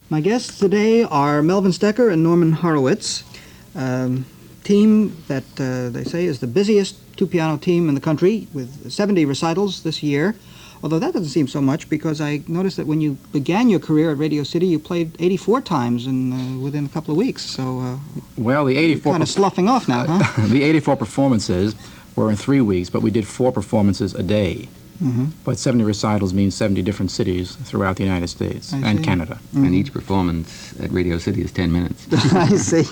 My guests today are Melvin Stecher and Norman Horowitz, team that they say is the busiest two-piano team in the country, with 70 recitals this year. Although that doesn't seem so much, because I noticed that when you began your career at Radio City, you played 84 times within a couple of weeks. So, well, the 84 kind of sloughing off now, huh? The 84 performances were in 3 weeks, but we did 4 performances a day. Mm-hmm. But 70 recitals means 70 different cities throughout the United States and Canada. Mm-hmm. And each performance at Radio City is 10 minutes. I see.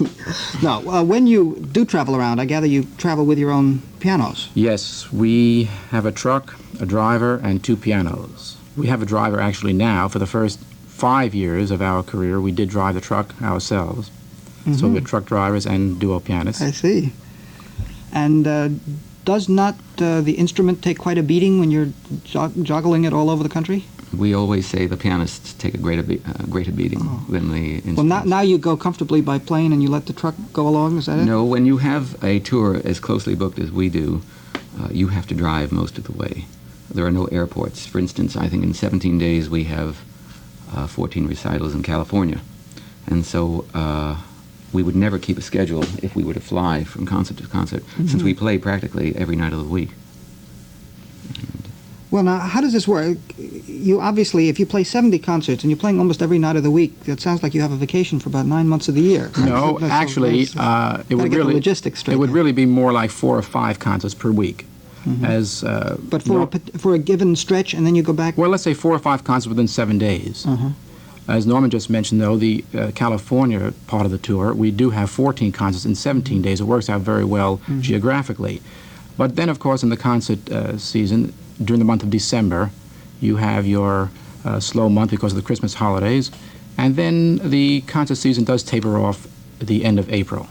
Now, when you do travel around, I gather you travel with your own pianos. Yes, we have a truck, a driver, and 2 pianos. We have a driver actually now. For the first 5 years of our career, we did drive the truck ourselves. Mm-hmm. So we're truck drivers and duo pianists. I see. And does not the instrument take quite a beating when you're juggling it all over the country? We always say the pianists take a greater beating than the instruments. Well, now you go comfortably by plane and you let the truck go along, is that it? No, when you have a tour as closely booked as we do, you have to drive most of the way. There are no airports. For instance, I think in 17 days we have 14 recitals in California. And so we would never keep a schedule if we were to fly from concert to concert, since we play practically every night of the week. Well, now, how does this work? You obviously, if you play 70 concerts and you're playing almost every night of the week, it sounds like you have a vacation for about 9 months of the year. No, actually, it would really logistics straight. It would really be more like 4 or 5 concerts per week. Mm-hmm. But for a given stretch, and then you go back. Well, let's say 4 or 5 concerts within 7 days. As Norman just mentioned, though, the California part of the tour, we do have 14 concerts in 17 days. It works out very well geographically. But then, of course, in the concert season, during the month of December, you have your slow month because of the Christmas holidays. And then the concert season does taper off at the end of April.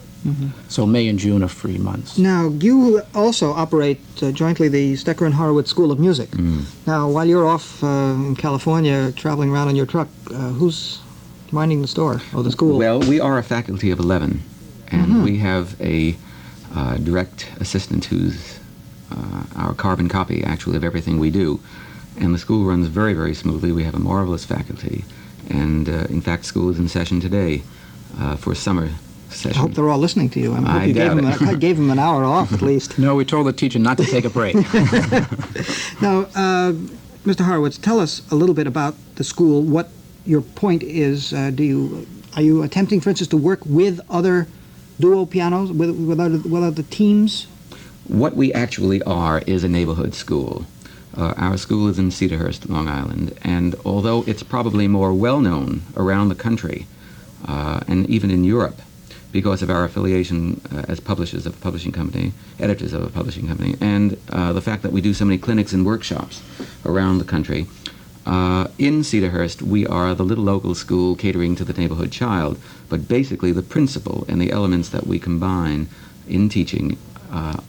So May and June are free months. Now, you also operate jointly the Stecher and Horowitz School of Music. Now, while you're off in California traveling around in your truck, who's minding the store or the school? Well, we are a faculty of 11, and we have a direct assistant who's our carbon copy, actually, of everything we do. And the school runs very, very smoothly. We have a marvelous faculty. And, in fact, school is in session today for summer session. I hope they're all listening to you. I hope you gave them an hour off, at least. No, we told the teacher not to take a break. Now, Mr. Horowitz, tell us a little bit about the school, what your point is. Are you attempting, for instance, to work with other duo pianos, with other teams? What we actually are is a neighborhood school. Our school is in Cedarhurst, Long Island, and although it's probably more well-known around the country, and even in Europe, because of our affiliation as publishers of a publishing company, editors of a publishing company, and the fact that we do so many clinics and workshops around the country. In Cedarhurst, we are the little local school catering to the neighborhood child, but basically the principle and the elements that we combine in teaching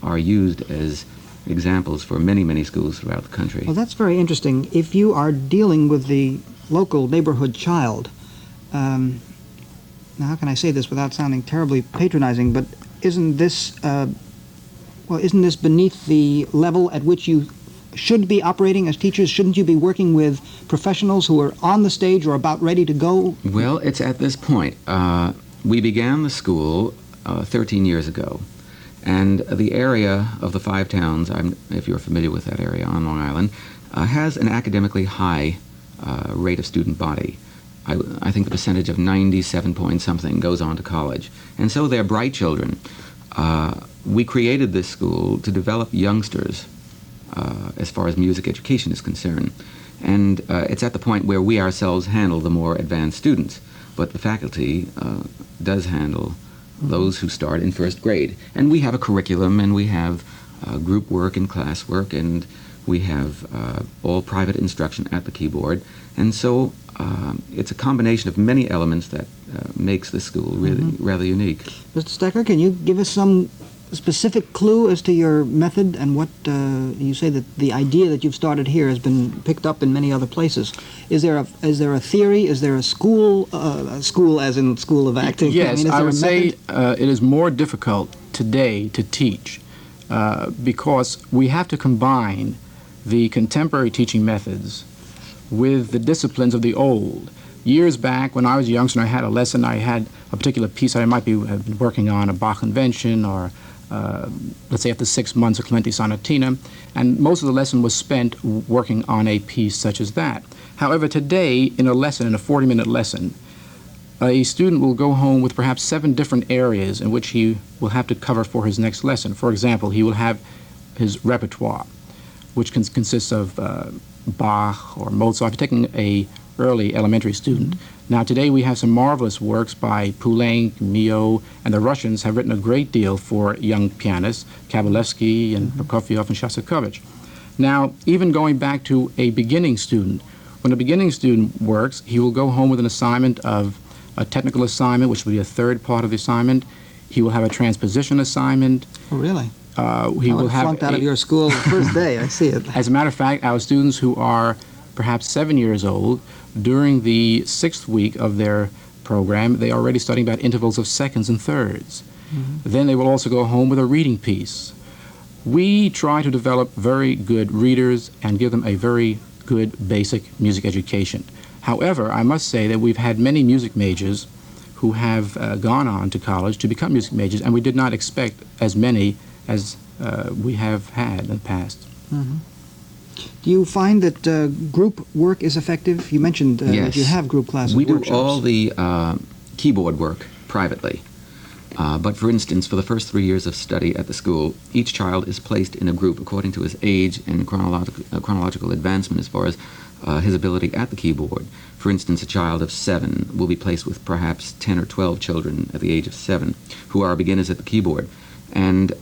are used as examples for many, many schools throughout the country. Well, that's very interesting. If you are dealing with the local neighborhood child, now, how can I say this without sounding terribly patronizing, but isn't this beneath the level at which you should be operating as teachers? Shouldn't you be working with professionals who are on the stage or about ready to go? Well, it's at this point. We began the school 13 years ago, and the area of the 5 towns, if you're familiar with that area on Long Island, has an academically high rate of student body. I think the percentage of 97 point something goes on to college. And so they're bright children. We created this school to develop youngsters as far as music education is concerned. And it's at the point where we ourselves handle the more advanced students. But the faculty does handle those who start in first grade. And we have a curriculum, and we have group work and class work, and we have all private instruction at the keyboard. And so it's a combination of many elements that makes the school really rather unique. Mr. Stecher, can you give us some specific clue as to your method and what you say that the idea that you've started here has been picked up in many other places? Is there a theory? Is there a school? School as in school of acting? Yes, I would say it is more difficult today to teach because we have to combine the contemporary teaching methods with the disciplines of the old. Years back, when I was a youngster and I had a lesson, I had a particular piece I might have been working on, a Bach convention, or let's say after 6 months, a Clementi sonatina, and most of the lesson was spent working on a piece such as that. However, today, in a 40-minute lesson, a student will go home with perhaps 7 different areas in which he will have to cover for his next lesson. For example, he will have his repertoire, which consists of Bach or Mozart. If you're taking a early elementary student. Now today we have some marvelous works by Poulenc, Mio, and the Russians have written a great deal for young pianists, Kabalevsky and Prokofiev and Shostakovich. Now, even going back to a beginning student, when a beginning student works, he will go home with an assignment of a technical assignment, which will be a third part of the assignment. He will have a transposition assignment. Oh, really? He will have flunked out of your school the first day. I see it. As a matter of fact, our students who are perhaps 7 years old, during the 6th week of their program, they are already studying about intervals of seconds and thirds. Then they will also go home with a reading piece. We try to develop very good readers and give them a very good basic music education. However, I must say that we've had many music majors who have gone on to college to become music majors, and we did not expect as many as we have had in the past. Do you find that group work is effective? You mentioned that you have group classes, We do workshops. all the keyboard work privately. But for instance, for the first 3 years of study at the school, each child is placed in a group according to his age and chronological advancement as far as his ability at the keyboard. For instance, a child of 7 will be placed with perhaps 10 or 12 children at the age of 7 who are beginners at the keyboard. And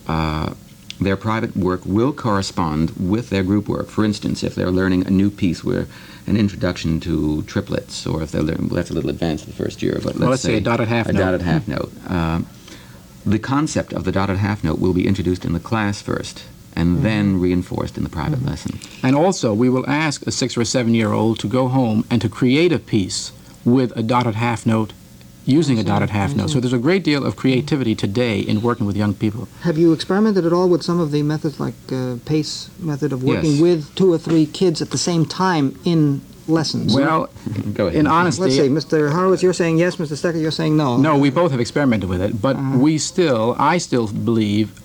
their private work will correspond with their group work. For instance, if they're learning a new piece where an introduction to triplets, or if they're learning, well, that's a little advanced the first year, but let's say a dotted half note. A dotted half note. The concept of the dotted half note will be introduced in the class first, and then reinforced in the private lesson. And also, we will ask a 6 or a 7-year-old to go home and to create a piece with a dotted half note, using a dotted half note. So there's a great deal of creativity today in working with young people. Have you experimented at all with some of the methods, like PACE method of working Yes. with 2 or 3 kids at the same time in lessons? Well, Go ahead. in honesty, Let's see, Mr. Horowitz, you're saying yes, Mr. Stecher, you're saying no. no, we both have experimented with it, but I still believe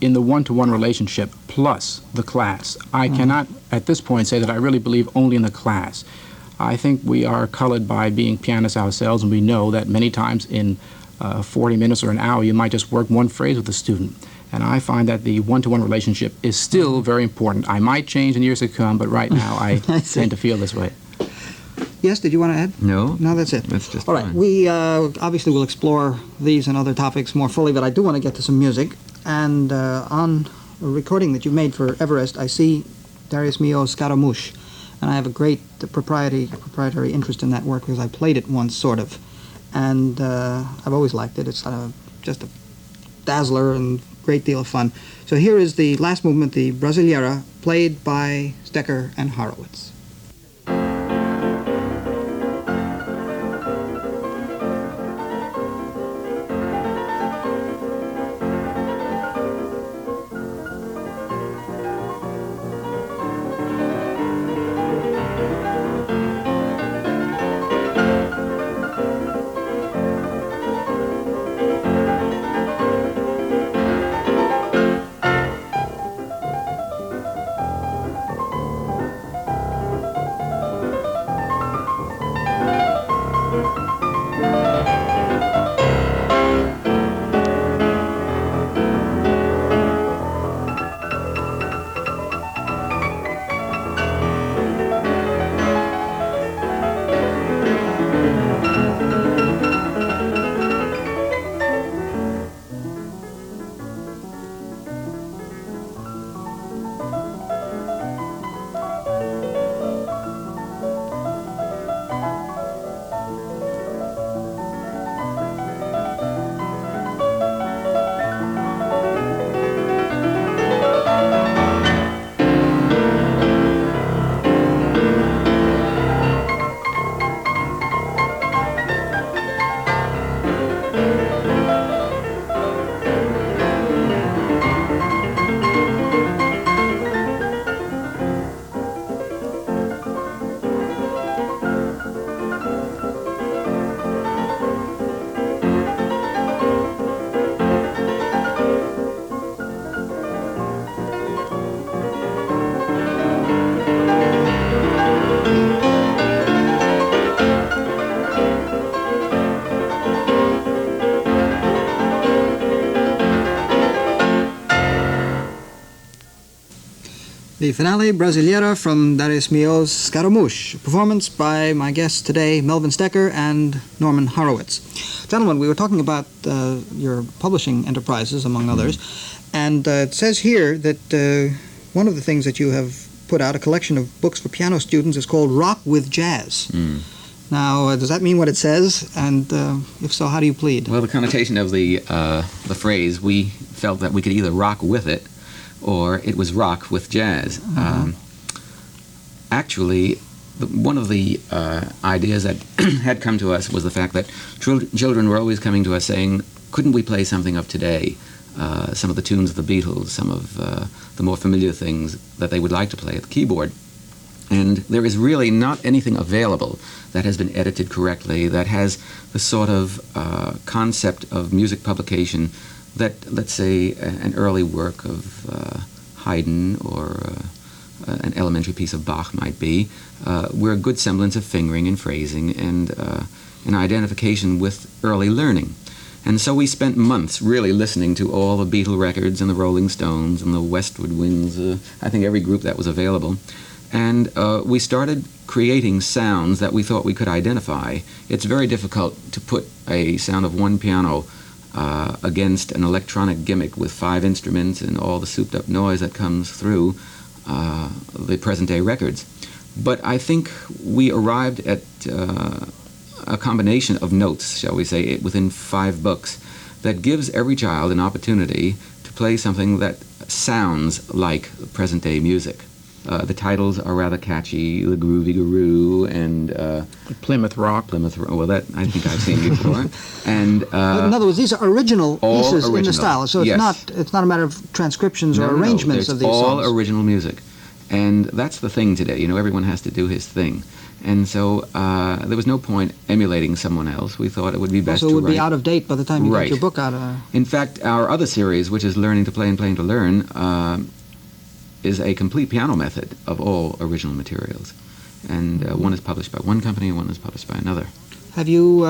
in the one-to-one relationship plus the class. I cannot, at this point, say that I really believe only in the class. I think we are colored by being pianists ourselves, and we know that many times in 40 minutes or an hour, you might just work one phrase with a student. And I find that the one-to-one relationship is still very important. I might change in years to come, but right now I tend to feel this way. Yes, did you want to add? No. No, that's it. That's just All right, fine. we obviously will explore these and other topics more fully, but I do want to get to some music. And on a recording that you made for Everest, I see Darius Milhaud's Scaramouche. And I have a great proprietary interest in that work because I played it once, sort of. And I've always liked it. It's just a dazzler and great deal of fun. So here is the last movement, the Brasileira, played by Stecher and Horowitz. The finale Brasileira from Darius Milhaud's Scaramouche, performance by my guests today, Melvin Stecher and Norman Horowitz. Gentlemen, we were talking about your publishing enterprises, among others, and it says here that one of the things that you have put out, a collection of books for piano students, is called Rock with Jazz. Now, does that mean what it says? And if so, how do you plead? Well, the connotation of the phrase, we felt that we could either rock with it, or it was rock with jazz. Actually, one of the ideas that had come to us was the fact that children were always coming to us saying, couldn't we play something of today? Some of the tunes of the Beatles, some of the more familiar things that they would like to play at the keyboard. And there is really not anything available that has been edited correctly, that has the sort of concept of music publication that, let's say, an early work of Haydn or an elementary piece of Bach might be, where a good semblance of fingering and phrasing and an identification with early learning. And so we spent months really listening to all the Beatle records and the Rolling Stones and the Westward Winds, I think every group that was available. And we started creating sounds that we thought we could identify. It's very difficult to put a sound of one piano against an electronic gimmick with 5 instruments and all the souped-up noise that comes through the present-day records. But I think we arrived at a combination of notes, shall we say, within 5 books that gives every child an opportunity to play something that sounds like present-day music. The titles are rather catchy, the Groovy Guru and Plymouth Rock. Well, that I think I've seen before. And in other words, these are original pieces in the style, so yes. it's not a matter of transcriptions or arrangements of these all songs. All original music, and that's the thing today. You know, everyone has to do his thing, and so there was no point emulating someone else. We thought it would be best so it to would write. be out of date by the time you Right. get your book out. In fact, our other series, which is Learning to Play and Playing to Learn, is a complete piano method of all original materials. And one is published by one company and one is published by another. Have you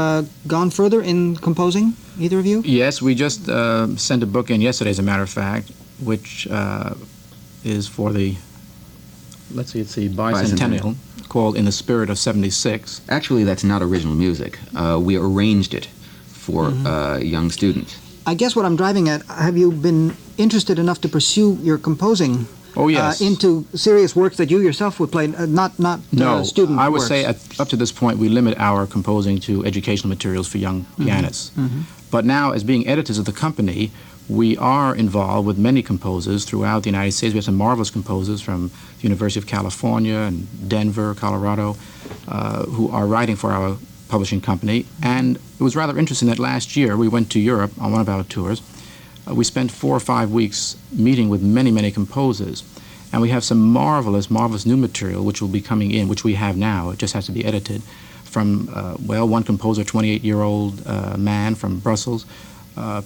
gone further in composing, either of you? Yes, we just sent a book in yesterday, as a matter of fact, which is for the, let's see, it's the bicentennial, called In the Spirit of 76. Actually, that's not original music. We arranged it for young students. I guess what I'm driving at, have you been interested enough to pursue your composing into serious works that you yourself would play, not student I would works? say up to this point we limit our composing to educational materials for young pianists. But now, as being editors of the company, we are involved with many composers throughout the United States. We have some marvelous composers from the University of California and Denver, Colorado, who are writing for our publishing company. And it was rather interesting that last year we went to Europe on one of our tours. We spent 4 or 5 weeks meeting with many, many composers, and we have some marvelous, marvelous new material which will be coming in, which we have now. It just has to be edited. From, one composer, 28-year-old man from Brussels,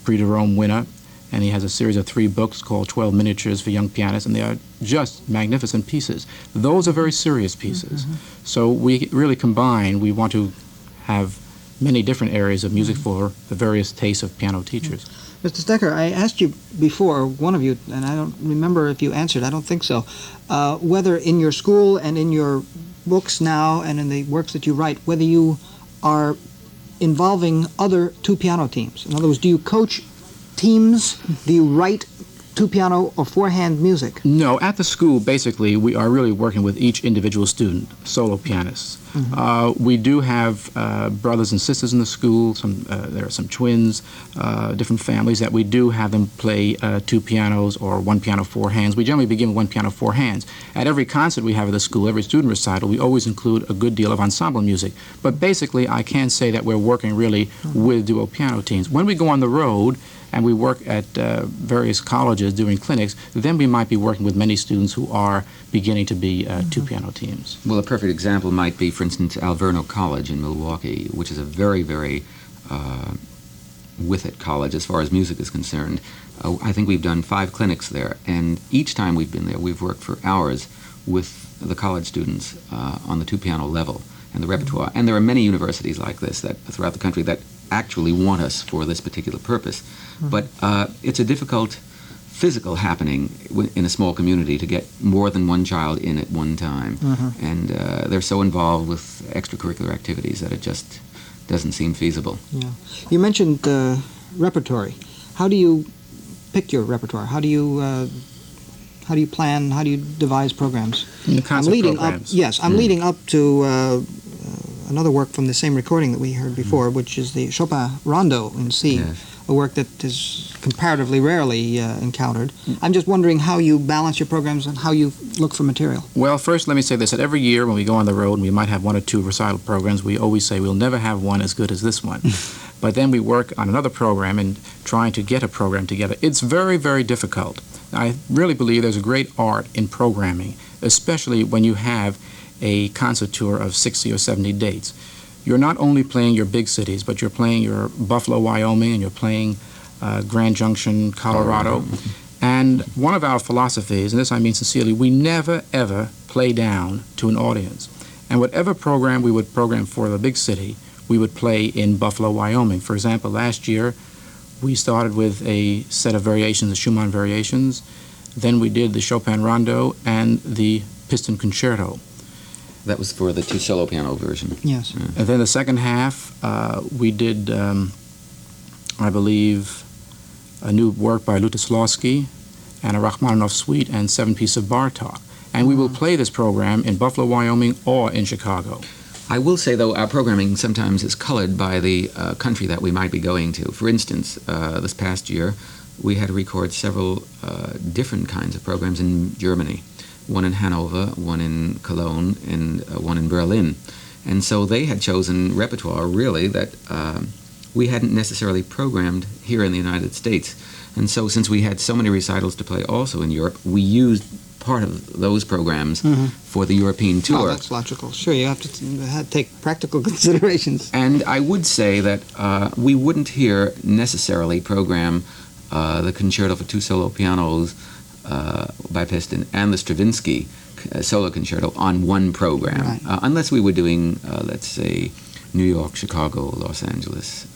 Prix de Rome winner, and he has a series of 3 books called 12 Miniatures for Young Pianists, and they are just magnificent pieces. Those are very serious pieces. So we really combine. We want to have many different areas of music for the various tastes of piano teachers. Mr. Stecher, I asked you before, one of you, and I don't remember if you answered, I don't think so, whether in your school and in your books now and in the works that you write, whether you are involving other two-piano teams. In other words, do you coach teams? Do you write two-piano or four-hand music? No, at the school, basically, we are really working with each individual student, solo pianists. We do have brothers and sisters in the school. There are some twins, different families that we do have them play 2 pianos or 1 piano, 4 hands. We generally begin with 1 piano, 4 hands. At every concert we have at the school, every student recital, we always include a good deal of ensemble music. But basically, I can't say that we're working really with duo piano teams. When we go on the road and we work at various colleges doing clinics, then we might be working with many students who are beginning to be 2 piano teams. Well, a perfect example might be, for instance, Alverno College in Milwaukee, which is a very, very with-it college as far as music is concerned. I think we've done 5 clinics there, and each time we've been there, we've worked for hours with the college students on the 2 piano level and the repertoire. And there are many universities like this that throughout the country that actually want us for this particular purpose. But it's a difficult physical happening in a small community to get more than one child in at one time. And they're so involved with extracurricular activities that it just doesn't seem feasible. Yeah. You mentioned repertory. How do you pick your repertoire? How do you plan? How do you devise programs? The concert programs. I'm leading up to another work from the same recording that we heard before, which is the Chopin Rondo in C, Yes. a work that is comparatively rarely encountered. I'm just wondering how you balance your programs and how you look for material. Well, first let me say this, that every year when we go on the road and we might have one or two recital programs, we always say we'll never have one as good as this one. But then we work on another program and trying to get a program together. It's very, very difficult. I really believe there's a great art in programming, especially when you have a concert tour of 60 or 70 dates. You're not only playing your big cities, but you're playing your Buffalo, Wyoming, and you're playing Grand Junction, Colorado. And one of our philosophies, and this I mean sincerely, we never, ever play down to an audience. And whatever program we would program for the big city, we would play in Buffalo, Wyoming. For example, last year, we started with a set of variations, the Schumann variations. Then we did the Chopin Rondo and the Piston Concerto. That was for the two solo piano version. Yes. And then the second half, we did, I believe, a new work by Lutoslawski and a Rachmaninoff suite and 7-piece of Bartok. And we will play this program in Buffalo, Wyoming, or in Chicago. I will say, though, our programming sometimes is colored by the country that we might be going to. For instance, this past year, we had to record several different kinds of programs in Germany. One in Hanover, one in Cologne, and one in Berlin. And so they had chosen repertoire, really, that we hadn't necessarily programmed here in the United States. And so since we had so many recitals to play also in Europe, we used part of those programs for the European tour. Oh, that's logical. Sure, you have to take practical considerations. And I would say that we wouldn't here necessarily program the Concerto for Two Solo Pianos by Piston and the Stravinsky Solo Concerto on one program, Right. Unless we were doing, let's say, New York, Chicago, Los Angeles.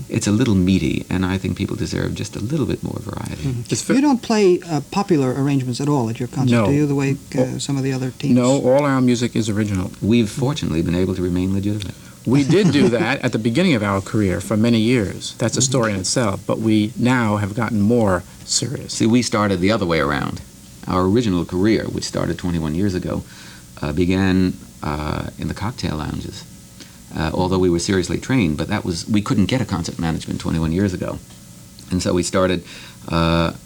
It's a little meaty, and I think people deserve just a little bit more variety. You don't play popular arrangements at all at your concert, No. do you, the way some of the other teams? No, all our music is original. We've fortunately been able to remain legitimate. We did do that at the beginning of our career for many years. That's a story in itself, but we now have gotten more serious. See, we started the other way around. Our original career, which started 21 years ago, began in the cocktail lounges. Although we were seriously trained, but we couldn't get a concert management 21 years ago. And so we started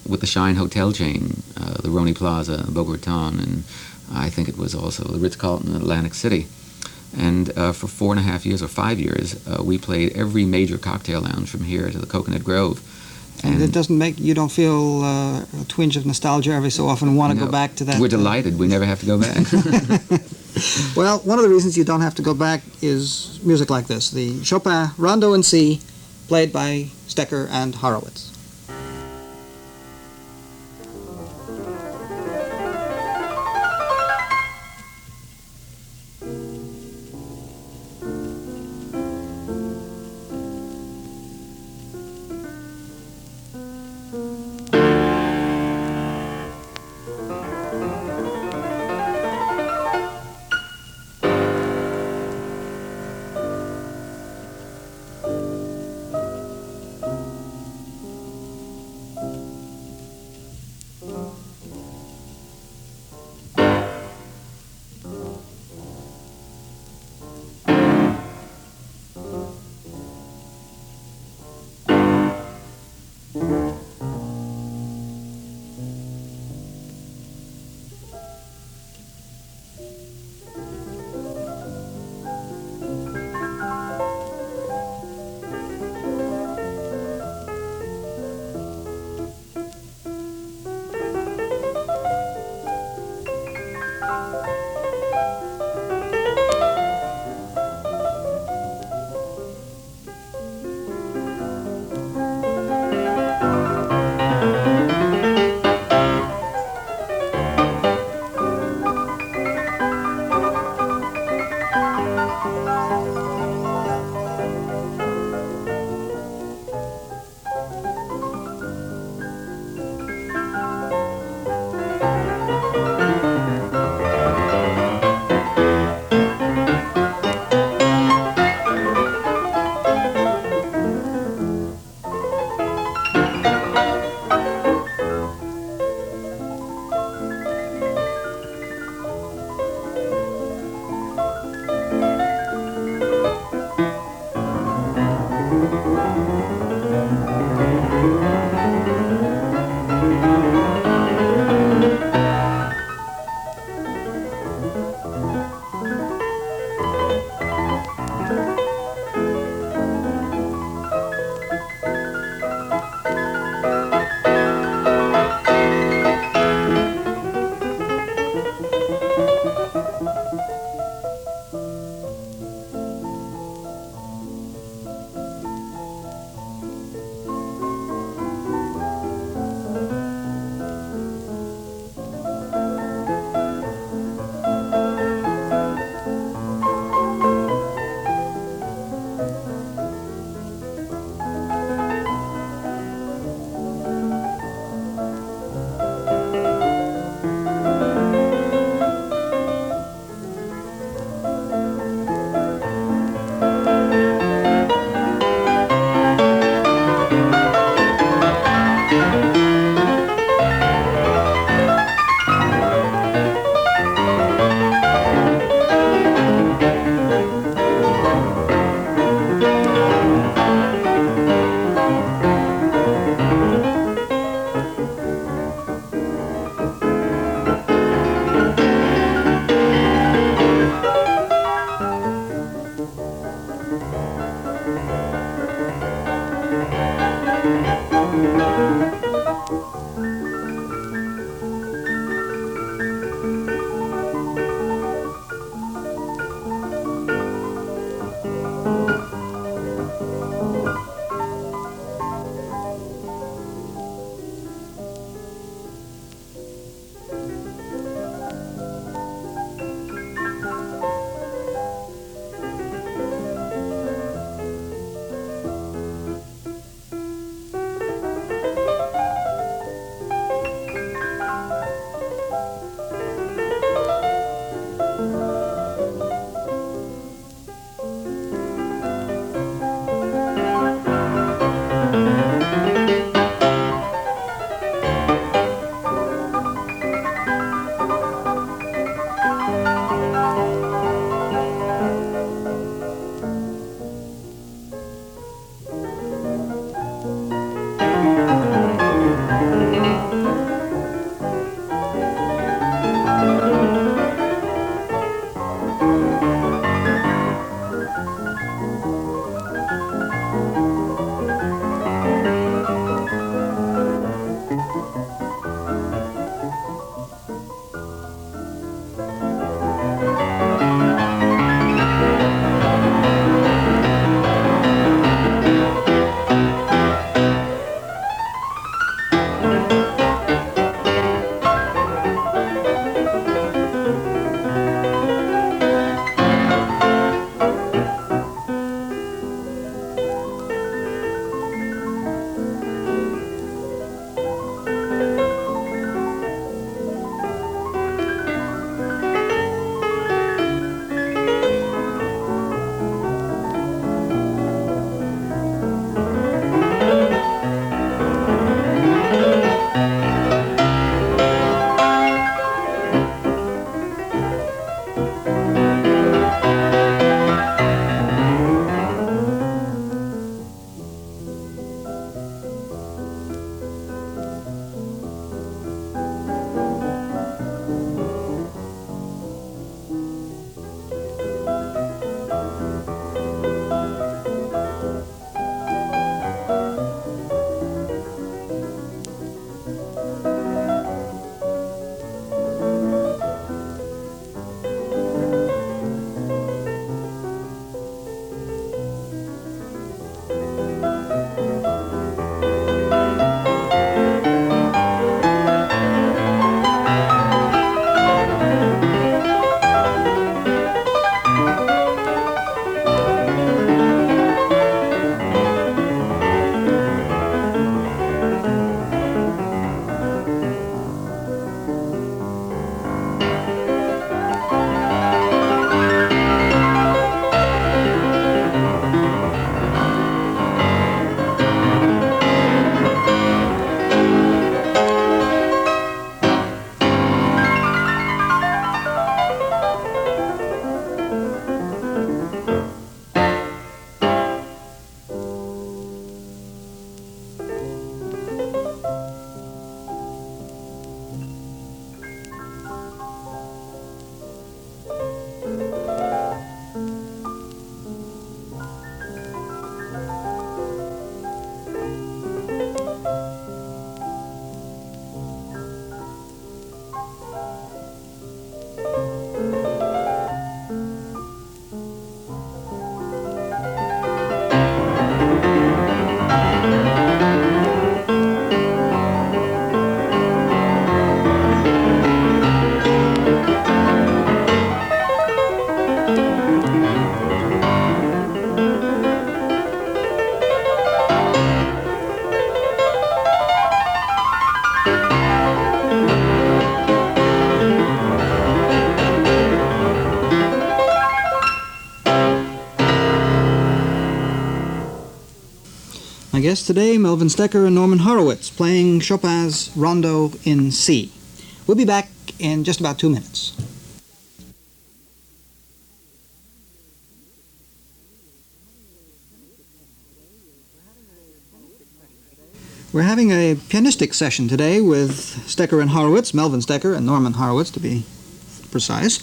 with the Shine Hotel chain, the Roni Plaza, Boca Raton, and I think it was also the Ritz-Carlton in Atlantic City. And for 4.5 years or 5 years, we played every major cocktail lounge from here to the Coconut Grove. And it doesn't make you don't feel a twinge of nostalgia every so often want to go back to that? We're delighted. We never have to go back. Well, one of the reasons you don't have to go back is music like this, the Chopin Rondo in C, played by Stecher and Horowitz. guests today, Melvin Stecher and Norman Horowitz, playing Chopin's Rondo in C. We'll be back in just about 2 minutes. We're having a pianistic session today with Stecher and Horowitz, Melvin Stecher and Norman Horowitz, to be precise.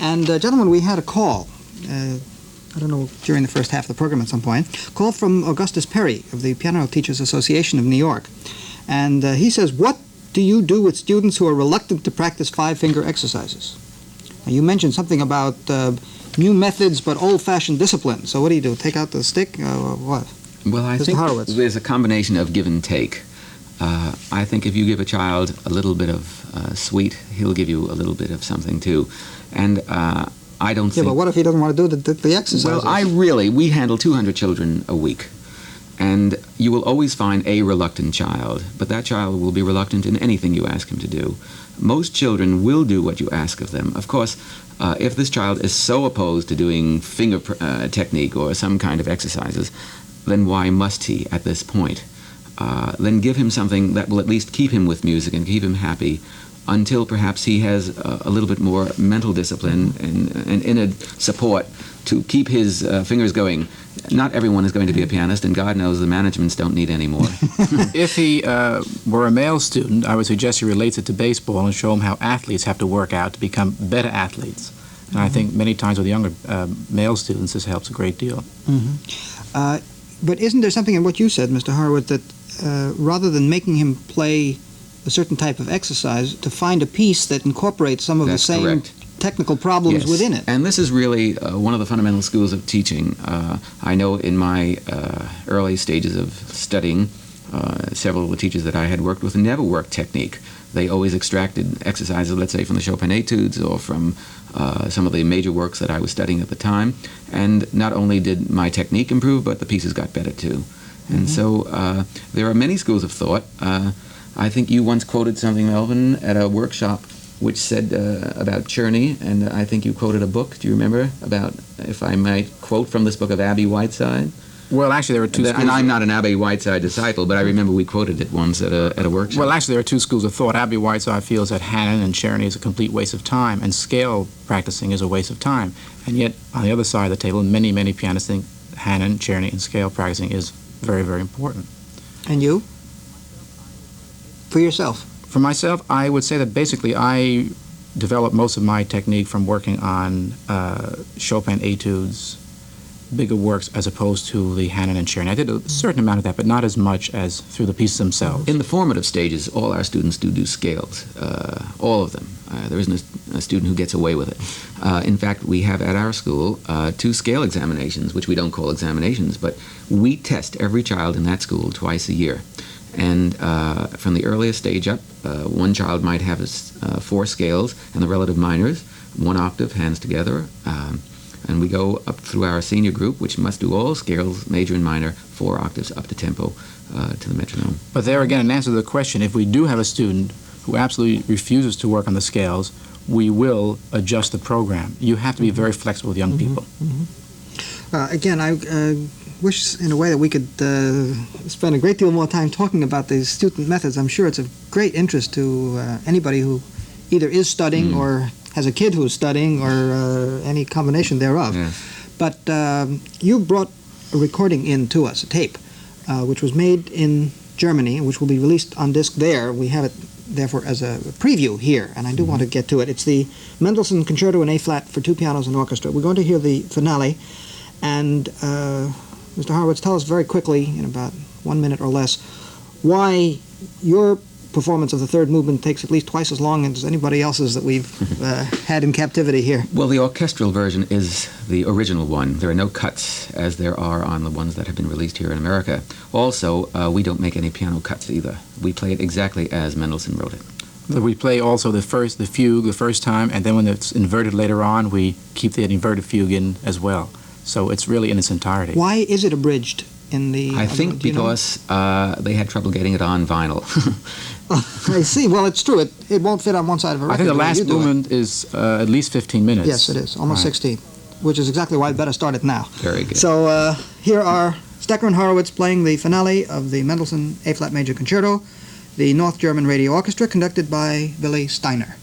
And, gentlemen, we had a call, I don't know, during the first half of the program at some point, call from Augustus Perry of the Piano Teachers Association of New York. And he says, what do you do with students who are reluctant to practice five-finger exercises? Now, you mentioned something about new methods but old-fashioned discipline. So what do? Take out the stick or what? Well, I Mr. think Horowitz. there's a combination of give and take. I think if you give a child a little bit of sweet, he'll give you a little bit of something too. And I don't think... Yeah, but what if he doesn't want to do the exercises? Well, we handle 200 children a week. And you will always find a reluctant child, but that child will be reluctant in anything you ask him to do. Most children will do what you ask of them. Of course, if this child is so opposed to doing finger technique or some kind of exercises, then why must he at this point? Then give him something that will at least keep him with music and keep him happy until perhaps he has a little bit more mental discipline and inner support to keep his fingers going. Not everyone is going to be a pianist, and God knows the managements don't need any more. If he were a male student, I would suggest he relates it to baseball and show him how athletes have to work out to become better athletes. And I think many times with younger male students, this helps a great deal. But isn't there something in what you said, Mr. Horowitz, that rather than making him play a certain type of exercise, to find a piece that incorporates some of That's the same correct. technical problems Yes. within it? And this is really one of the fundamental schools of teaching. I know in my early stages of studying, several of the teachers that I had worked with never worked technique. They always extracted exercises, let's say, from the Chopin etudes or from some of the major works that I was studying at the time. And not only did my technique improve, but the pieces got better too. And so there are many schools of thought. I think you once quoted something, Melvin, at a workshop which said about Czerny, and I think you quoted a book, do you remember, about, if I might quote from this book of Abby Whiteside? Well, actually, there were two schools. And I'm not an Abby Whiteside disciple, but I remember we quoted it once at a workshop. Well, actually, there are two schools of thought. Abby Whiteside feels that Hanon and Czerny is a complete waste of time, and scale practicing is a waste of time. And yet, on the other side of the table, many, many pianists think Hanon, Czerny, and scale practicing is very, very important. And you? For yourself? For myself, I would say that basically I developed most of my technique from working on Chopin etudes, bigger works, as opposed to the Hanon and Czerny. I did a certain amount of that, but not as much as through the pieces themselves. In the formative stages, all our students do scales, all of them. There isn't a student who gets away with it. In fact, we have at our school 2 scale examinations, which we don't call examinations, but we test every child in that school twice a year. And from the earliest stage up, one child might have 4 scales and the relative minors, 1 octave, hands together. And we go up through our senior group, which must do all scales, major and minor, 4 octaves up to tempo, to the metronome. But there again, in answer to the question, if we do have a student who absolutely refuses to work on the scales, we will adjust the program. You have to be very flexible with young people. Again, I wish in a way that we could spend a great deal more time talking about these student methods. I'm sure it's of great interest to anybody who either is studying or has a kid who's studying or any combination thereof. Yes. But you brought a recording in to us, a tape, which was made in Germany, which will be released on disc there. We have it, therefore, as a preview here, and I do want to get to it. It's the Mendelssohn Concerto in A-flat for 2 pianos and orchestra. We're going to hear the finale, and Mr. Horowitz, tell us very quickly, in about 1 minute or less, why your performance of the third movement takes at least twice as long as anybody else's that we've had in captivity here. Well, the orchestral version is the original one. There are no cuts, as there are on the ones that have been released here in America. Also, we don't make any piano cuts either. We play it exactly as Mendelssohn wrote it. We play also the fugue the first time, and then when it's inverted later on, we keep the inverted fugue in as well. So it's really in its entirety. Why is it abridged in the... I think because they had trouble getting it on vinyl. I see. Well, it's true. It won't fit on one side of a record. I think the last movement is at least 15 minutes. Yes, it is. Almost 16, which is exactly why I'd better start it now. Very good. So here are Stecher and Horowitz playing the finale of the Mendelssohn A-flat Major Concerto, the North German Radio Orchestra, conducted by Willi Steiner.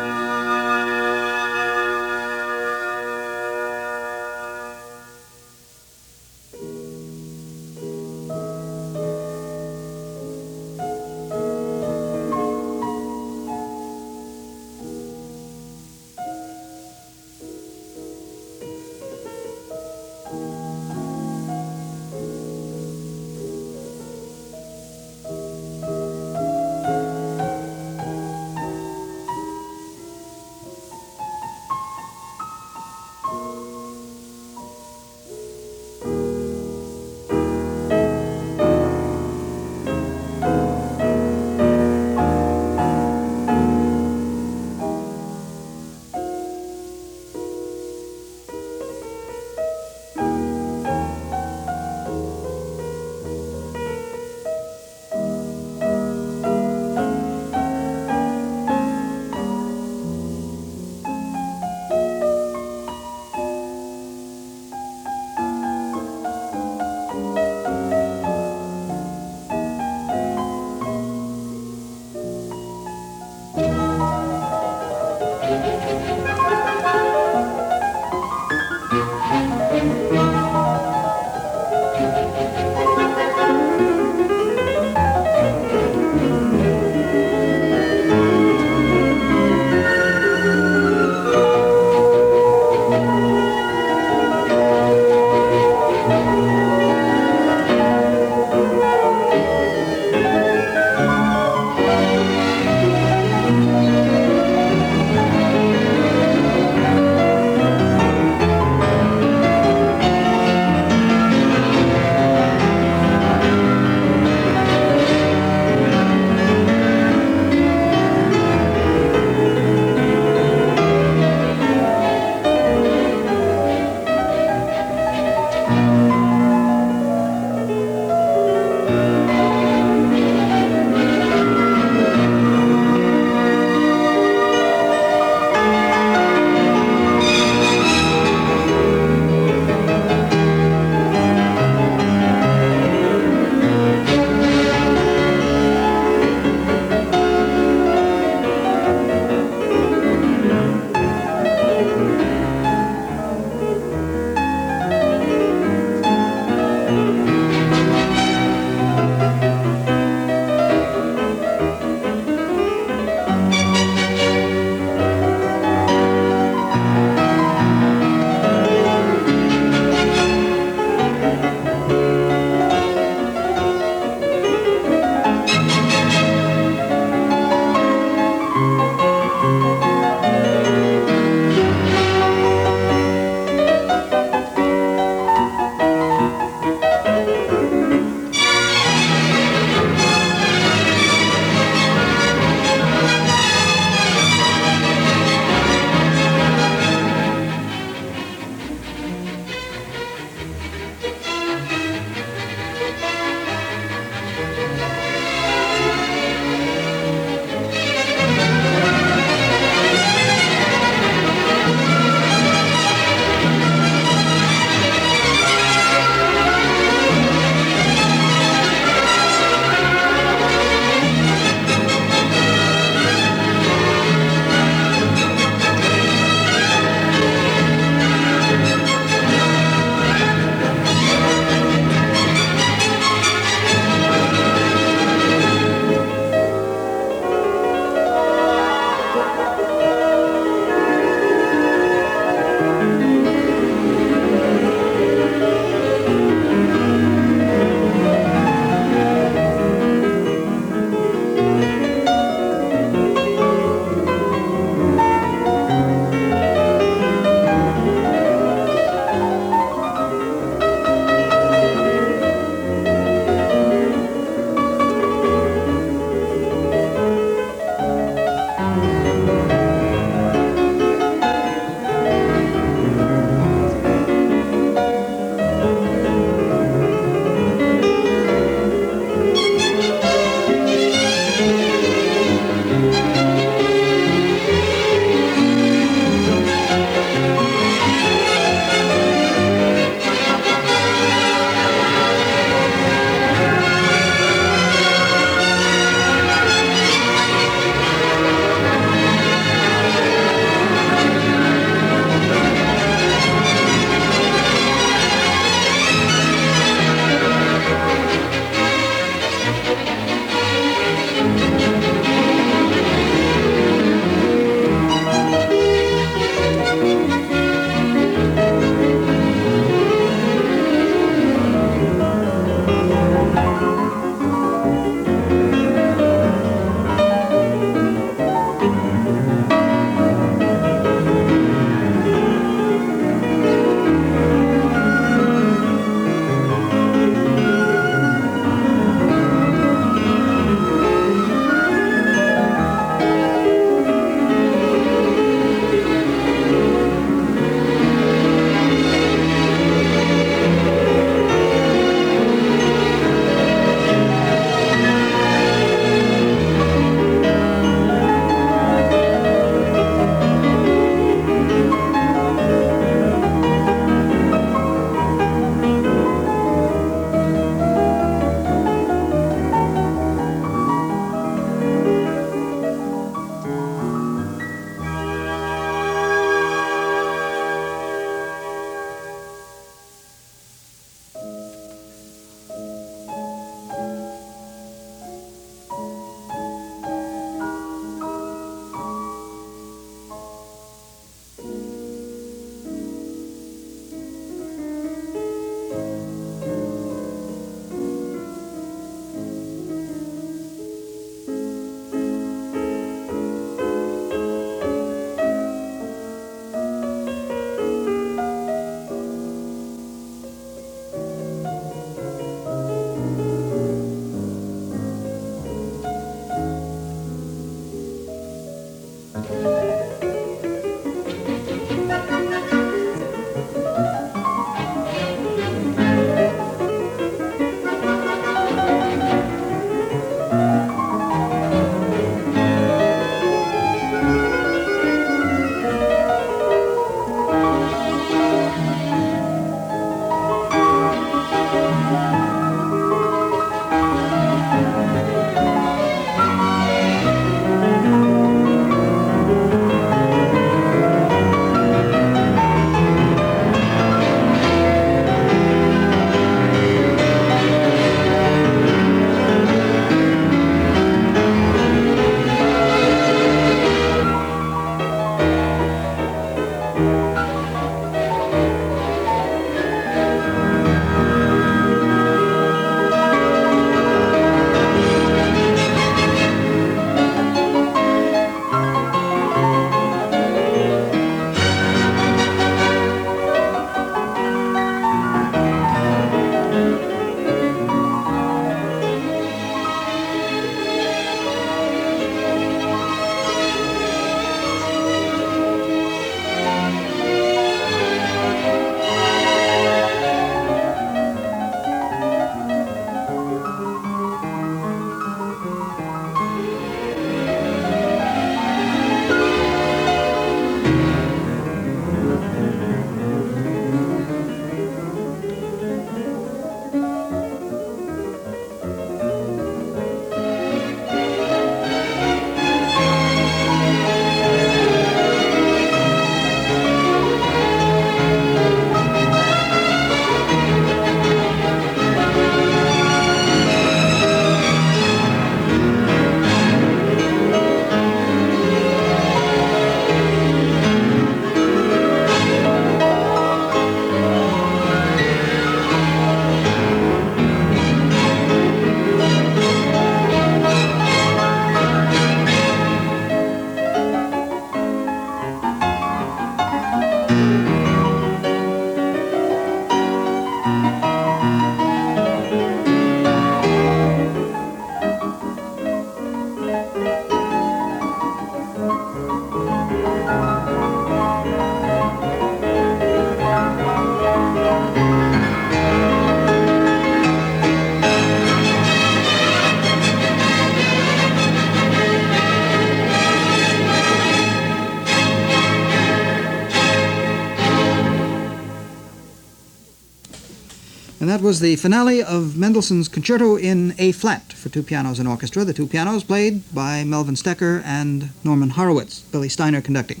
And that was the finale of Mendelssohn's Concerto in A-flat for two pianos and orchestra. The two pianos played by Melvin Stecher and Norman Horowitz, Billy Steiner conducting.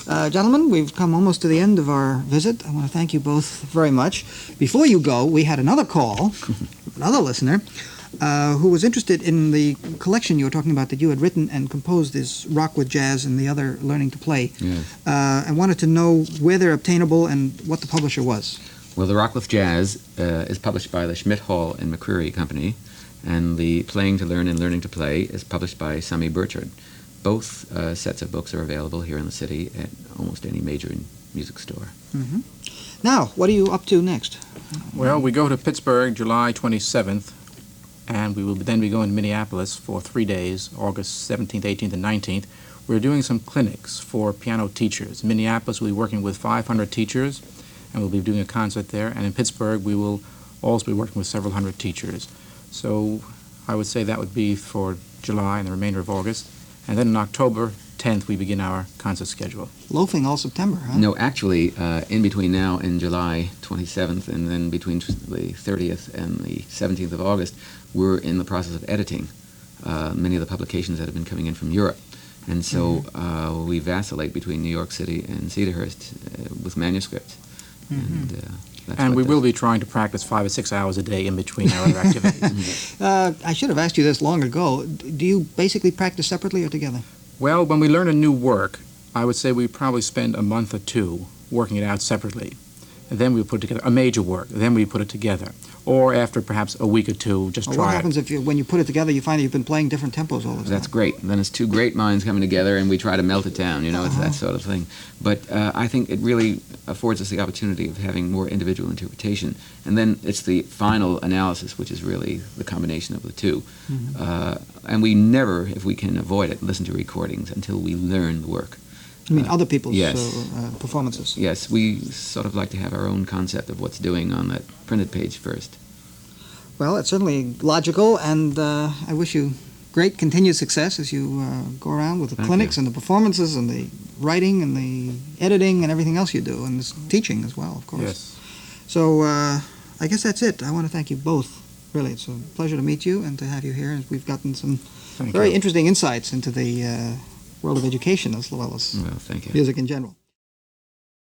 Gentlemen, we've come almost to the end of our visit. I want to thank you both very much. Before you go, we had another call from another listener who was interested in the collection you were talking about that you had written and composed, this Rock with Jazz and the other Learning to Play, and wanted to know where they're obtainable and what the publisher was. Well, the Rock with Jazz is published by the Schmidt Hall and McCreary Company, and the Playing to Learn and Learning to Play is published by Sammy Burchard. Both sets of books are available here in the city at almost any major music store. Mm-hmm. Now, what are you up to next? Well, we go to Pittsburgh July 27th, and we will then be going to Minneapolis for 3 days, August 17th, 18th, and 19th. We're doing some clinics for piano teachers. In Minneapolis, we'll be working with 500 teachers, and we'll be doing a concert there. And in Pittsburgh, we will also be working with several hundred teachers. So I would say that would be for July and the remainder of August. And then on October 10th, we begin our concert schedule. Loafing all September, huh? No, actually, in between now and July 27th, and then between the 30th and the 17th of August, we're in the process of editing many of the publications that have been coming in from Europe. And so we vacillate between New York City and Cedarhurst with manuscripts. And we will be trying to practice 5 or 6 hours a day in between our other activities. I should have asked you this long ago. Do you basically practice separately or together? Well, when we learn a new work, I would say we probably spend a month or two working it out separately. And then we put together a major work. Then we put it together. Or after perhaps a week or two, just try it. What happens if when you put it together, you find that you've been playing different tempos all the time? That's great. Then it's two great minds coming together, and we try to melt it down. You know, it's that sort of thing. But I think it really affords us the opportunity of having more individual interpretation. And then it's the final analysis, which is really the combination of the two. And we never, if we can avoid it, listen to recordings until we learn the work. You mean other people's yes. performances? Yes, we sort of like to have our own concept of what's doing on that printed page first. Well, it's certainly logical, and I wish you great continued success as you go around with the clinics and the performances and the writing and the editing and everything else you do, and this teaching as well, of course. Yes. So I guess that's it. I want to thank you both. Really, it's a pleasure to meet you and to have you here. We've gotten some very interesting insights into the world of education as well as thank you. music in general.